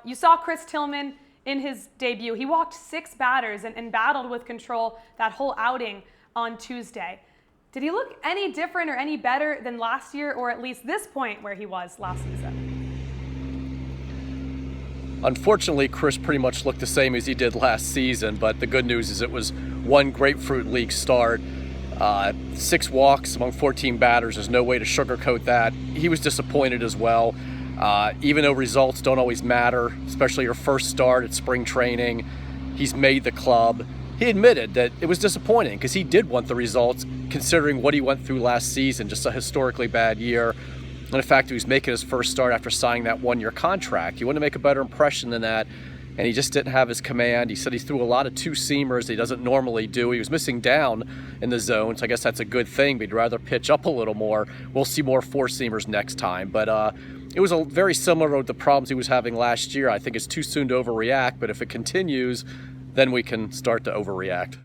you saw Chris Tillman in his debut. He walked 6 batters and battled with control that whole outing on Tuesday. Did he look any different or any better than last year, or at least this point where he was last season? Unfortunately, Chris pretty much looked the same as he did last season, but the good news is it was one Grapefruit League start, 6 walks among 14 batters. There's no way to sugarcoat that. He was disappointed as well. Even though results don't always matter, especially your first start at spring training, he's made the club. He admitted that it was disappointing because he did want the results considering what he went through last season, just a historically bad year. And the fact that he was making his first start after signing that 1-year contract. He wanted to make a better impression than that, and he just didn't have his command. He said he threw a lot of 2-seamers that he doesn't normally do. He was missing down in the zone, so I guess that's a good thing, but he'd rather pitch up a little more. We'll see more 4-seamers next time. But it was very similar to the problems he was having last year. I think it's too soon to overreact, but if it continues, then we can start to overreact.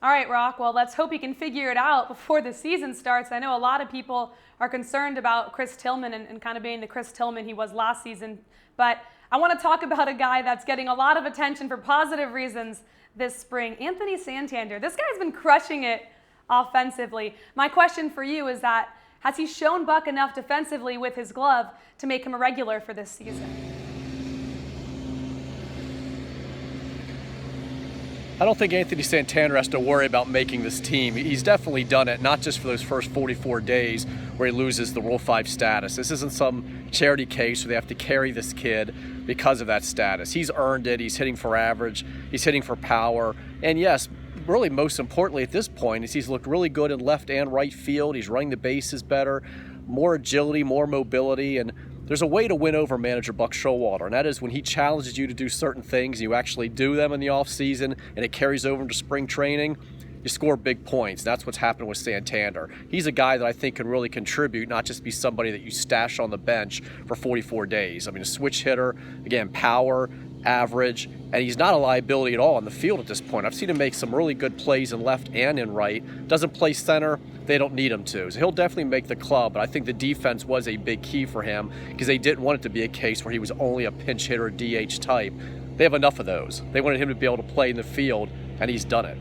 All right, Roch, well, let's hope he can figure it out before the season starts. I know a lot of people are concerned about Chris Tillman and kind of being the Chris Tillman he was last season. But I want to talk about a guy that's getting a lot of attention for positive reasons this spring, Anthony Santander. This guy's been crushing it offensively. My question for you is that, has he shown Buck enough defensively with his glove to make him a regular for this season? I don't think Anthony Santander has to worry about making this team. He's definitely done it, not just for those first 44 days where he loses the Rule 5 status. This isn't some charity case where they have to carry this kid because of that status. He's earned it. He's hitting for average. He's hitting for power. And yes, really most importantly at this point is he's looked really good in left and right field. He's running the bases better, more agility, more mobility, and there's a way to win over manager Buck Showalter, and that is when he challenges you to do certain things, you actually do them in the offseason, and it carries over into spring training, you score big points. That's what's happened with Santander. He's a guy that I think can really contribute, not just be somebody that you stash on the bench for 44 days. I mean, a switch hitter, again, power, average, and he's not a liability at all on the field at this point. I've seen him make some really good plays in left and in right. Doesn't play center. They don't need him to. So he'll definitely make the club, but I think the defense was a big key for him because they didn't want it to be a case where he was only a pinch hitter DH type. They have enough of those. They wanted him to be able to play in the field, and he's done it.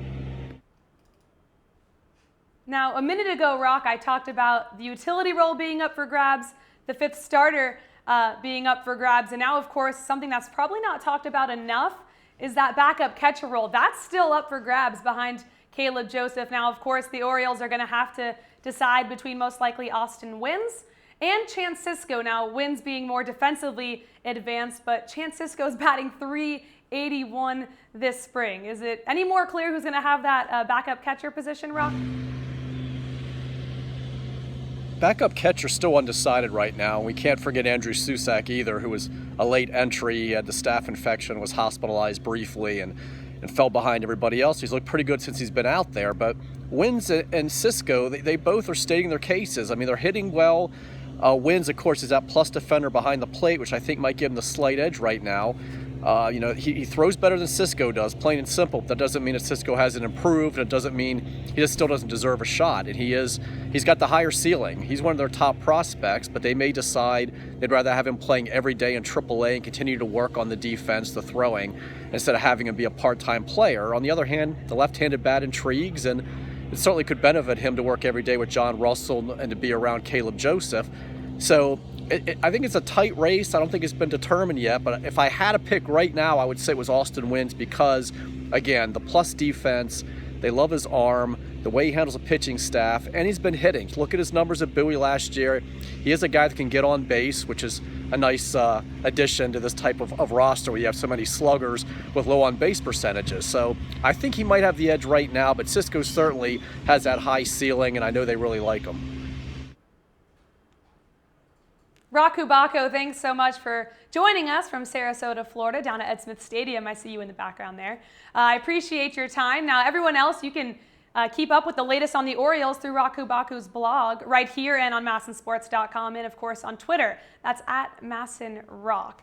Now, a minute ago, Roch, I talked about the utility role being up for grabs, the 5th starter being up for grabs, and now, of course, something that's probably not talked about enough is that backup catcher role. That's still up for grabs behind Caleb Joseph. Now, of course, the Orioles are going to have to decide between most likely Austin Wynns and Chance Sisco. Now, Wynns being more defensively advanced, but Chance Sisco's batting .381 this spring. Is it any more clear who's going to have that backup catcher position, Roch? Backup catcher still undecided right now. We can't forget Andrew Susac either, who was a late entry. He had the staph infection, was hospitalized briefly, and fell behind everybody else. He's looked pretty good since he's been out there. But Wynns and Sisco, they both are stating their cases. I mean, they're hitting well. Wynns, of course, is that plus defender behind the plate, which I think might give him the slight edge right now. He throws better than Sisco does, plain and simple. That doesn't mean that Sisco hasn't improved. It doesn't mean he just still doesn't deserve a shot. And he's got the higher ceiling. He's one of their top prospects, but they may decide they'd rather have him playing every day in AAA and continue to work on the defense, the throwing, instead of having him be a part-time player. On the other hand, the left-handed bat intrigues, and it certainly could benefit him to work every day with John Russell and to be around Caleb Joseph. So I think it's a tight race. I don't think it's been determined yet, but if I had to pick right now, I would say it was Austin Wynns because, again, the plus defense, they love his arm, the way he handles a pitching staff, and he's been hitting. Look at his numbers at Bowie last year. He is a guy that can get on base, which is a nice addition to this type of roster where you have so many sluggers with low on-base percentages. So I think he might have the edge right now, but Sisco certainly has that high ceiling, and I know they really like him. Roch Kubatko, thanks so much for joining us from Sarasota, Florida, down at Ed Smith Stadium. I see you in the background there. I appreciate your time. Now, everyone else, you can keep up with the latest on the Orioles through Roch Kubatko's blog right here and on MASNsports.com and, of course, on Twitter. That's at MASNRoch.